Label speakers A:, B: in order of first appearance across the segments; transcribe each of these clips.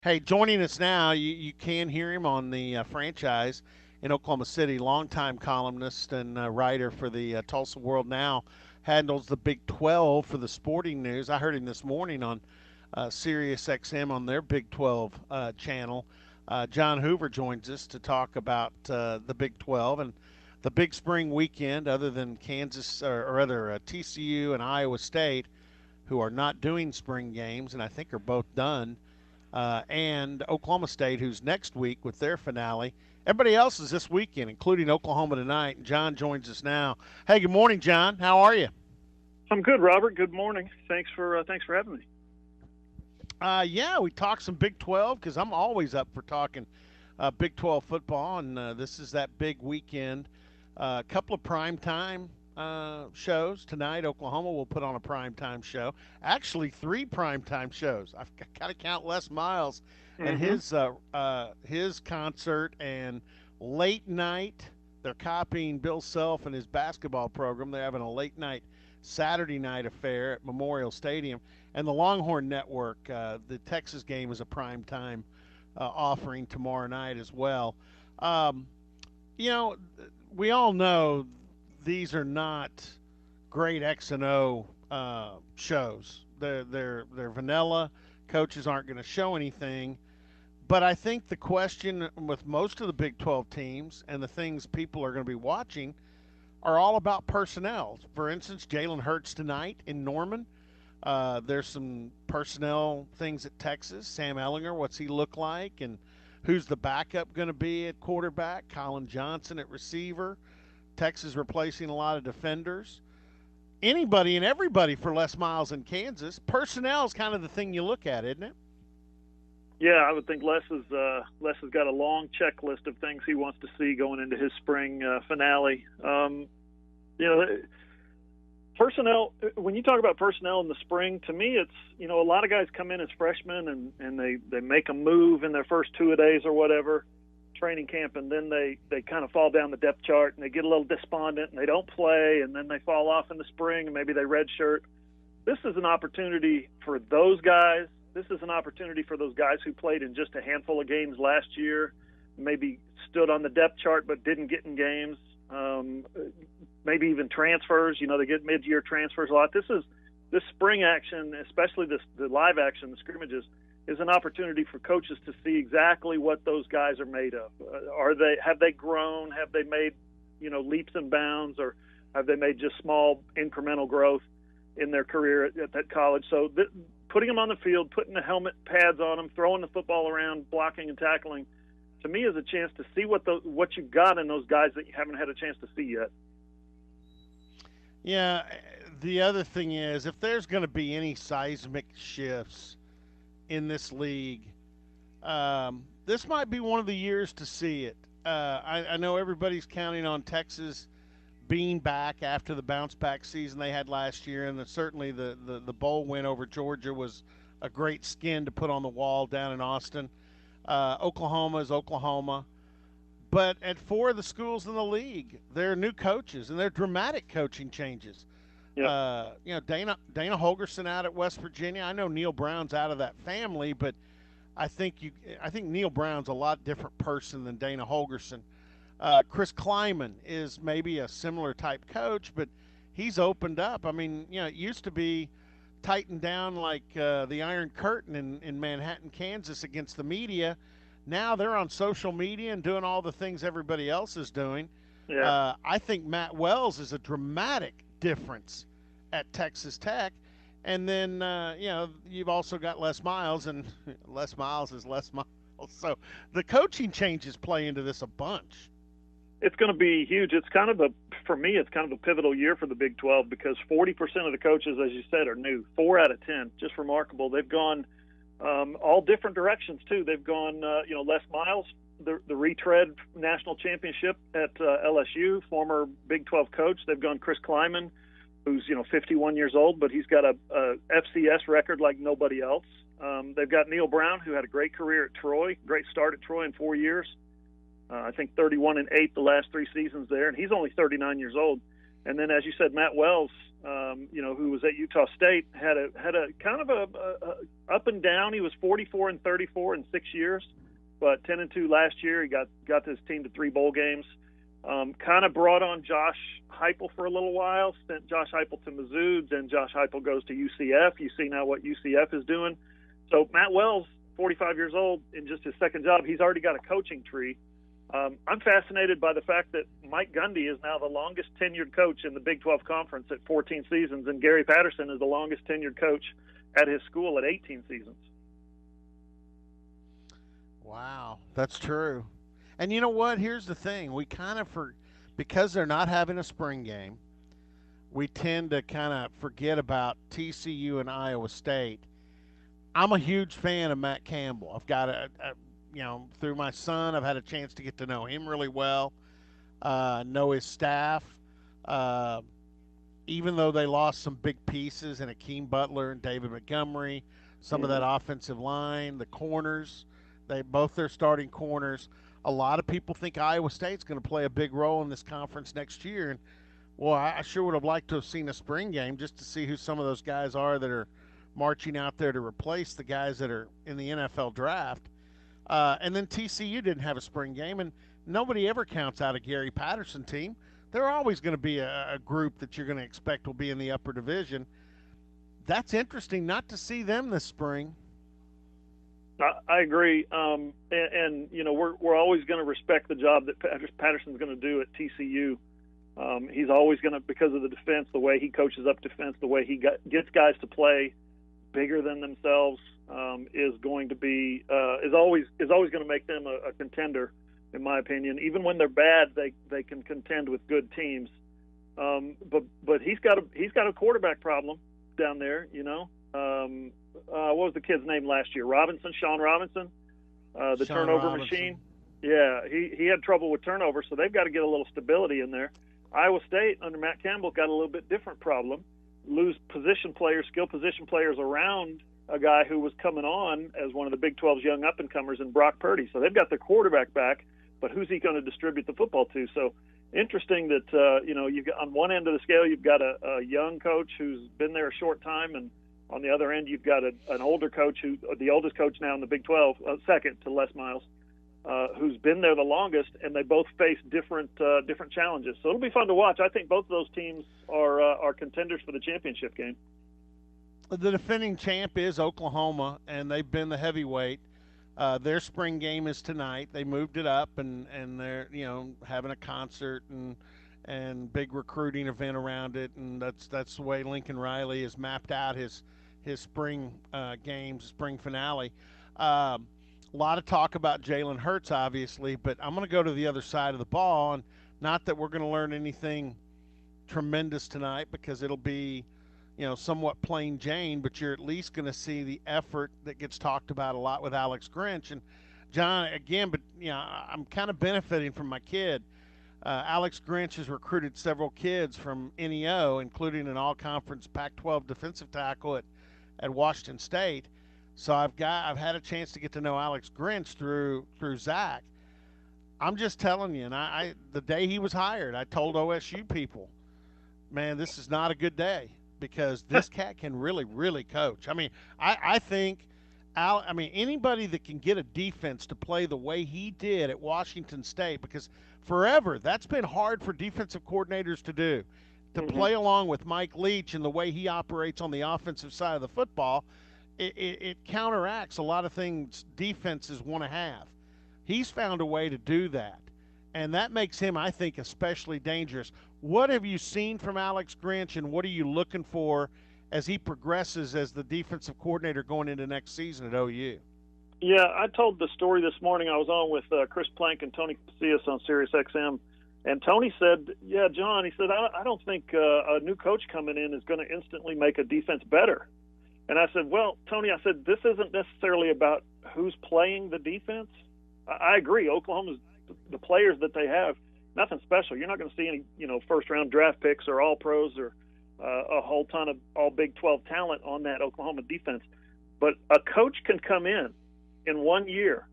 A: Hey, joining us now, you can hear him on the franchise in Oklahoma City. Longtime columnist and writer for the Tulsa World Now, handles the Big 12 for the sporting news. I heard him this morning on Sirius XM on their Big 12 channel. John Hoover joins us to talk about the Big 12 and the big spring weekend, other than Kansas or other TCU and Iowa State, who are not doing spring games and I think are both done, and Oklahoma State, who's next week with their finale. Everybody else is this weekend, including Oklahoma tonight. And John joins us now. Hey, good morning, John. How are you?
B: I'm good, Robert. Good morning. Thanks for having me.
A: Yeah, we talked some Big 12 because I'm always up for talking Big 12 football, and this is that big weekend. A couple of primetime shows tonight. Oklahoma will put on a primetime show. Actually, three primetime shows. I've got to count Les Miles and
B: Mm-hmm.
A: his concert and late night. They're copying Bill Self and his basketball program. They're having a late night Saturday night affair at Memorial Stadium. And the Longhorn Network, the Texas game is a primetime offering tomorrow night as well. Um, you know, we all know these are not great X and O shows. They're vanilla. Coaches aren't going to show anything. But I think the question with most of the Big 12 teams and the things people are going to be watching are all about personnel. For instance, Jalen Hurts tonight in Norman. There's some personnel things at Texas. Sam Ellinger, what's he look like? And who's the backup going to be at quarterback? Colin Johnson at receiver. Texas replacing a lot of defenders. Anybody and everybody for Les Miles in Kansas. Personnel is kind of the thing you look at, isn't it?
B: Yeah, I would think Les has got a long checklist of things he wants to see going into his spring finale. You know, personnel. When you talk about personnel in the spring, to me, it's a lot of guys come in as freshmen and they make a move in their first 2 days or whatever training camp, and then they kind of fall down the depth chart and they get a little despondent and they don't play, and then they fall off in the spring and maybe they redshirt. This is an opportunity for those guys. This is an opportunity for those guys who played in just a handful of games last year, maybe stood on the depth chart but didn't get in games. Maybe even transfers. They get mid-year transfers a lot. This spring action, especially the live action, the scrimmages, is an opportunity for coaches to see exactly what those guys are made of. Have they grown? Have they made leaps and bounds, or have they made just small incremental growth in their career at that college? So putting them on the field, putting the helmet pads on them, throwing the football around, blocking and tackling, to me is a chance to see what you've got in those guys that you haven't had a chance to see yet.
A: Yeah, the other thing is if there's going to be any seismic shifts in this league, this might be one of the years to see it. I know everybody's counting on Texas being back after the bounce back season they had last year, and certainly the bowl win over Georgia was a great skin to put on the wall down in Austin. Oklahoma is Oklahoma. But at four of the schools in the league, there are new coaches, and they're dramatic coaching changes.
B: Yep.
A: Dana Holgerson out at West Virginia. I know Neil Brown's out of that family, but I think Neil Brown's a lot different person than Dana Holgerson. Chris Kleiman is maybe a similar type coach, but he's opened up. I mean, it used to be tightened down like the Iron Curtain in Manhattan, Kansas against the media. Now they're on social media and doing all the things everybody else is doing.
B: Yeah.
A: I think Matt Wells is a dramatic difference at Texas Tech. And then, you've also got Les Miles, and Les Miles is Les Miles. So the coaching changes play into this a bunch.
B: It's going to be huge. For me, it's kind of a pivotal year for the Big 12 because 40% of the coaches, as you said, are new. 4 out of 10, just remarkable. They've gone all different directions too. They've gone, Les Miles, the retread national championship at LSU, former Big 12 coach. They've gone Chris Kleiman, who's 51 years old, but he's got a FCS record like nobody else. They've got Neil Brown, who had a great career at Troy, great start at Troy in 4 years. I think 31-8 the last 3 seasons there, and he's only 39 years old. And then, as you said, Matt Wells, who was at Utah State, had a kind of a up and down. He was 44-34 in 6 years, but 10-2 last year. He got his team to 3 bowl games. Kind of brought on Josh Heupel for a little while. Sent Josh Heupel to Mizzou. Then Josh Heupel goes to UCF. You see now what UCF is doing. So Matt Wells, 45 years old, in just his second job, he's already got a coaching tree. I'm fascinated by the fact that Mike Gundy is now the longest tenured coach in the Big 12 Conference at 14 seasons, and Gary Patterson is the longest tenured coach at his school at 18 seasons.
A: Wow, that's true. And you know what? Here's the thing. We kind of, because they're not having a spring game, we tend to kind of forget about TCU and Iowa State. I'm a huge fan of Matt Campbell. I've got through my son, I've had a chance to get to know him really well, know his staff. Even though they lost some big pieces in Akeem Butler and David Montgomery, some of that offensive line, the corners, both their starting corners. A lot of people think Iowa State's going to play a big role in this conference next year. And, well, I sure would have liked to have seen a spring game just to see who some of those guys are that are marching out there to replace the guys that are in the NFL draft. And then TCU didn't have a spring game, and nobody ever counts out a Gary Patterson team. They're always going to be a group that you're going to expect will be in the upper division. That's interesting not to see them this spring.
B: I agree, and we're always going to respect the job that Patterson's going to do at TCU. He's always going to, because of the defense, the way he coaches up defense, the way he gets guys to play bigger than themselves, is going to be is always going to make them a contender, in my opinion. Even when they're bad, they can contend with good teams. But he's got a quarterback problem down there. What was the kid's name last year? Shawn Robinson, the
A: Shawn
B: turnover
A: Robinson.
B: machine. Yeah, he had trouble with turnover, so they've got to get a little stability in there. Iowa State under Matt Campbell got a little bit different problem. Lose skill position players around a guy who was coming on as one of the Big 12's young up-and-comers in Brock Purdy. So they've got their quarterback back, but who's he going to distribute the football to? So interesting that, you've got, on one end of the scale, you've got a young coach who's been there a short time, and on the other end, you've got an older coach, the oldest coach now in the Big 12, second to Les Miles, who's been there the longest, and they both face different challenges. So it'll be fun to watch. I think both of those teams are contenders for the championship game.
A: The defending champ is Oklahoma, and they've been the heavyweight. Their spring game is tonight. They moved it up, and they're having a concert and big recruiting event around it, and that's the way Lincoln Riley has mapped out his spring games, spring finale. A lot of talk about Jalen Hurts, obviously, but I'm going to go to the other side of the ball, and not that we're going to learn anything tremendous tonight because it'll be, somewhat plain Jane, but you're at least going to see the effort that gets talked about a lot with Alex Grinch. And John, again, but I'm kind of benefiting from my kid. Alex Grinch has recruited several kids from NEO, including an all-conference Pac-12 defensive tackle at Washington State. So I've had a chance to get to know Alex Grinch through Zach. I'm just telling you, and I the day he was hired, I told OSU people, man, this is not a good day because this cat can really, really coach. I mean, I think anybody that can get a defense to play the way he did at Washington State, because forever that's been hard for defensive coordinators to do, to play along with Mike Leach and the way he operates on the offensive side of the football. It counteracts a lot of things defenses want to have. He's found a way to do that, and that makes him, I think, especially dangerous. What have you seen from Alex Grinch, and what are you looking for as he progresses as the defensive coordinator going into next season at OU?
B: Yeah, I told the story this morning. I was on with Chris Plank and Tony Casillas on Sirius XM, and Tony said, yeah, John, he said, I don't think a new coach coming in is going to instantly make a defense better. And I said, well, Tony, I said, this isn't necessarily about who's playing the defense. I agree. Oklahoma's, the players that they have, nothing special. You're not going to see any, first-round draft picks or all-pros or a whole ton of all Big 12 talent on that Oklahoma defense. But a coach can come in 1 year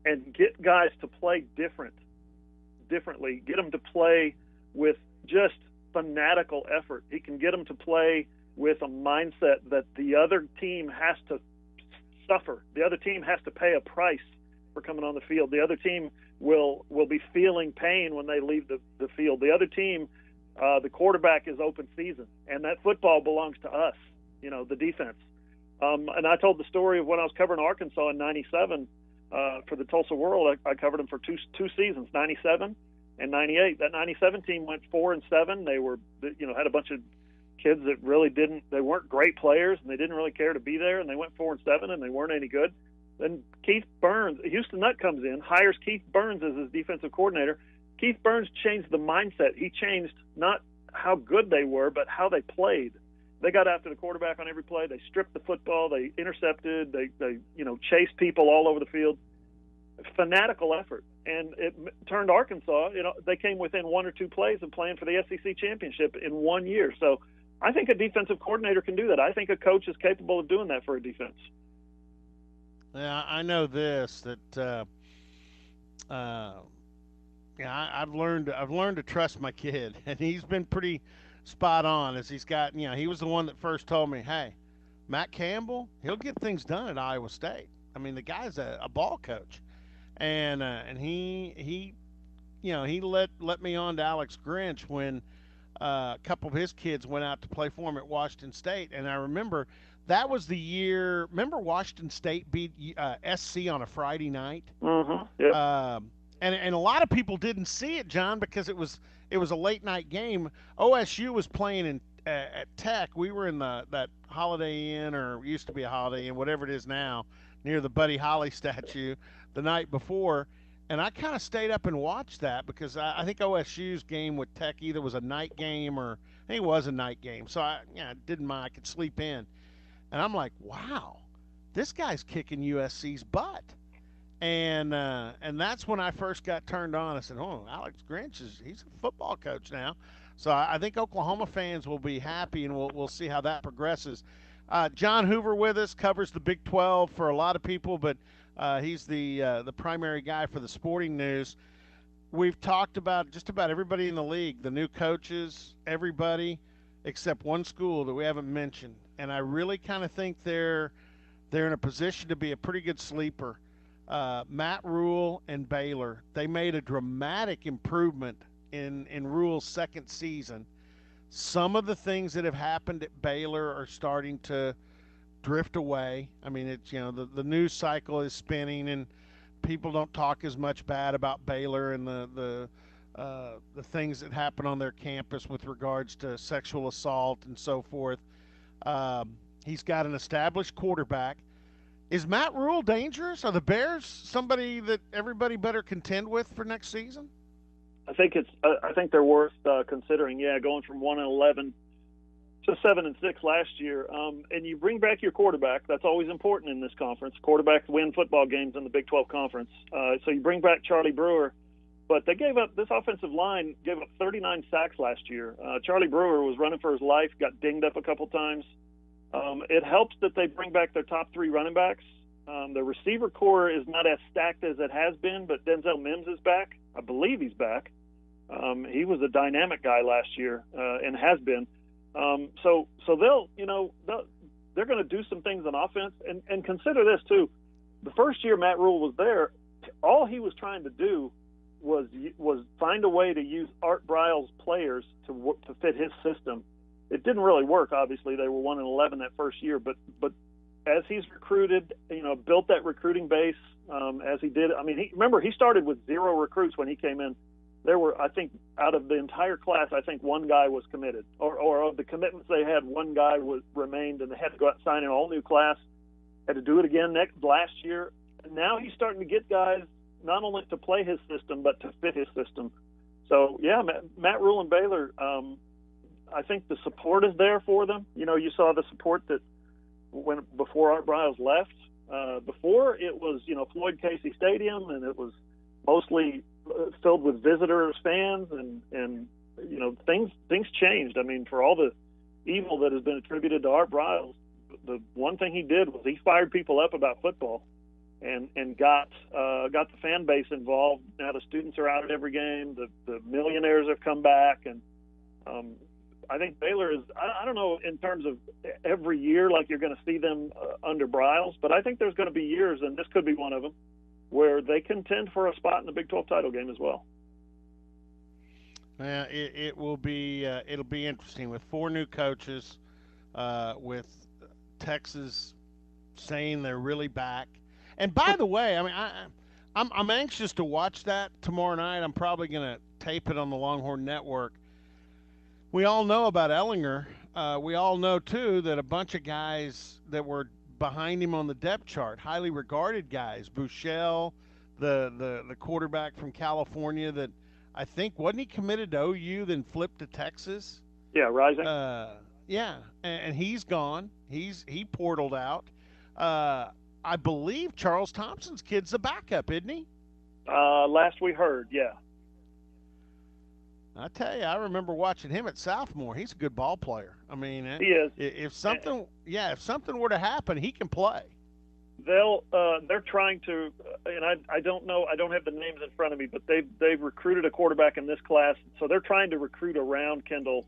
B: and get guys to play differently, get them to play with just fanatical effort. He can get them to play with a mindset that the other team has to suffer. The other team has to pay a price for coming on the field. The other team will be feeling pain when they leave the field. The other team, the quarterback is open season, and that football belongs to us, the defense. And I told the story of when I was covering Arkansas in '97 for the Tulsa World. I covered them for two seasons, '97 and '98. That '97 team went 4-7. They were, had a bunch of kids that really they weren't great players, and they didn't really care to be there, and they went 4-7, and they weren't any good. Then Keith Burns, Houston Nutt comes in, hires Keith Burns as his defensive coordinator. Keith Burns changed the mindset. He changed not how good they were, but how they played. They got after the quarterback on every play. They stripped the football. They intercepted. They chased people all over the field. Fanatical effort. And it turned Arkansas, they came within one or two plays of playing for the SEC championship in 1 year. So I think a defensive coordinator can do that. I think a coach is capable of doing that for a defense.
A: Yeah, I know this, that I've learned to trust my kid, and he's been pretty spot on. As he's got, he was the one that first told me, hey, Matt Campbell, he'll get things done at Iowa State. I mean, the guy's a ball coach, and he let me on to Alex Grinch when a couple of his kids went out to play for him at Washington State, and I remember that was the year. Remember Washington State beat SC on a Friday night.
B: Mm-hmm. Yep.
A: And a lot of people didn't see it, John, because it was a late night game. OSU was playing at Tech. We were in that Holiday Inn, or used to be a Holiday Inn, whatever it is now, near the Buddy Holly statue the night before. And I kind of stayed up and watched that because I think OSU's game with Tech either was a night game or I think it was a night game. So I didn't mind. I could sleep in. And I'm like, wow, this guy's kicking USC's butt. And that's when I first got turned on. I said, oh, Alex Grinch he's a football coach now. So I think Oklahoma fans will be happy, and we'll see how that progresses. John Hoover with us, covers the Big 12 for a lot of people, but he's the primary guy for the sporting news. We've talked about just about everybody in the league, the new coaches, everybody except one school that we haven't mentioned. And I really kind of think they're in a position to be a pretty good sleeper. Matt Rule and Baylor, they made a dramatic improvement in Rule's second season. Some of the things that have happened at Baylor are starting to drift away. I mean, it's the news cycle is spinning, and people don't talk as much bad about Baylor and the things that happen on their campus with regards to sexual assault and so forth. He's got an established quarterback. Is Matt Rule dangerous? Are the Bears somebody that everybody better contend with for next season?
B: I think they're worth considering. Yeah, going from 1-11 to 7-6 last year, and you bring back your quarterback. That's always important in this conference. Quarterbacks win football games in the Big 12 conference. So you bring back Charlie Brewer, but they this offensive line gave up 39 sacks last year. Charlie Brewer was running for his life, got dinged up a couple times. It helps that they bring back their top three running backs. The receiver core is not as stacked as it has been, but Denzel Mims is back. I believe he's back. He was a dynamic guy last year and has been. So they're going to do some things on offense. And consider this too: the first year Matt Rule was there, all he was trying to do was find a way to use Art Briles players to fit his system. It didn't really work. Obviously, they were 1-11 that first year, but as he's recruited, built that recruiting base as he did. I mean, he started with 0 recruits when he came in. There were, I think, out of the entire class, I think one guy was committed, or of the commitments they had, one guy remained, and they had to go out and sign an all-new class. Had to do it again last year. And now he's starting to get guys not only to play his system, but to fit his system. So, yeah, Matt Rule and Baylor, I think the support is there for them. You saw the support that before Art Briles left. Before it was, Floyd Casey Stadium, and it was mostly filled with visitors, fans, and things changed. I mean, for all the evil that has been attributed to Art Briles, the one thing he did was he fired people up about football, and got the fan base involved. Now the students are out at every game. The millionaires have come back, and I think Baylor is, I don't know in terms of every year like you're going to see them under Briles, but I think there's going to be years, and this could be one of them, where they contend for a spot in the Big 12 title game as well.
A: It will be it'll be interesting with 4 new coaches, with Texas saying they're really back. And by the way, I mean I'm anxious to watch that tomorrow night. I'm probably going to tape it on the Longhorn Network. We all know about Ellinger. We all know too that a bunch of guys that were behind him on the depth chart, highly regarded guys, Bouchel, the quarterback from California that I think wasn't he committed to OU then flipped to Texas.
B: Yeah, Rising.
A: Yeah, and he's gone. He portaled out. I believe Charles Thompson's kid's the backup, isn't he?
B: Last we heard, yeah.
A: I tell you, I remember watching him at Southmore. He's a good ball player. I mean,
B: he is.
A: If something were to happen, he can play.
B: They're trying to, and I don't know, I don't have the names in front of me, but they've recruited a quarterback in this class, so they're trying to recruit around Casey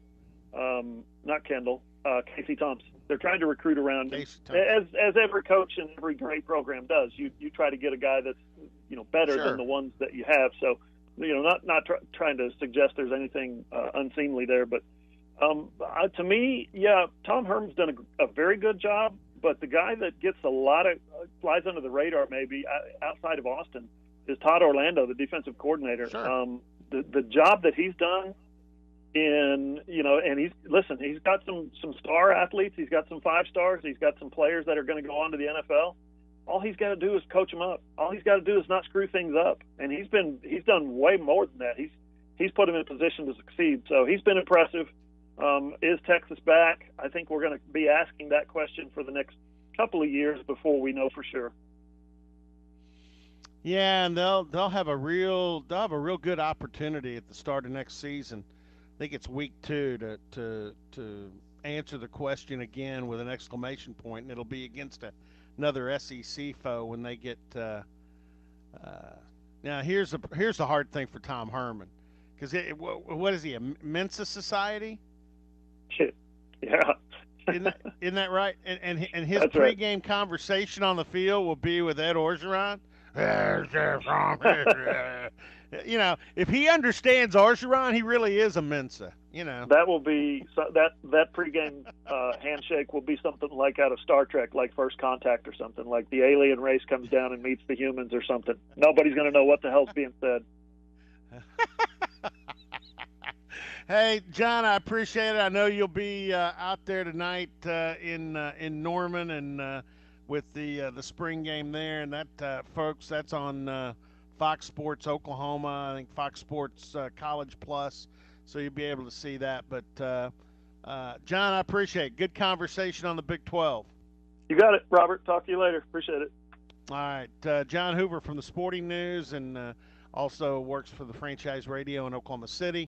B: Thompson. They're trying to recruit around him, as every coach and every great program does. You try to get a guy that's better than the ones that you have. So not trying to suggest there's anything unseemly there, but to me, yeah, Tom Herman's done a very good job. But the guy that gets a lot of flies under the radar, maybe outside of Austin, is Todd Orlando, the defensive coordinator.
A: Sure.
B: The job that he's done and he's got some star athletes. He's got some 5-stars. He's got some players that are going to go on to the NFL. All he's got to do is coach them up. All he's got to do is not screw things up. And he's done way more than that. He's put him in position to succeed. So he's been impressive. Is Texas back? I think we're going to be asking that question for the next couple of years before we know for sure.
A: Yeah, and they'll have a real good opportunity at the start of next season. I think it's week 2 to answer the question again with an exclamation point, and it'll be against another SEC foe when they get. Now here's the hard thing for Tom Herman, because what is he, a Mensa Society?
B: Yeah.
A: Isn't that right? And his
B: That's
A: pregame
B: right.
A: Conversation on the field will be with Ed Orgeron. If he understands Orgeron, he really is a Mensa.
B: That will be that pregame handshake will be something like out of Star Trek, like First Contact or something. Like the alien race comes down and meets the humans or something. Nobody's going to know what the hell's being said.
A: Hey, John, I appreciate it. I know you'll be out there tonight in Norman and with the spring game there, and that folks, that's on Fox Sports Oklahoma. I think Fox Sports College Plus, so you'll be able to see that. But John, I appreciate it. Good conversation on the Big 12.
B: You got it, Robert. Talk to you later. Appreciate it.
A: All right, John Hoover from the Sporting News, and also works for the Franchise Radio in Oklahoma City.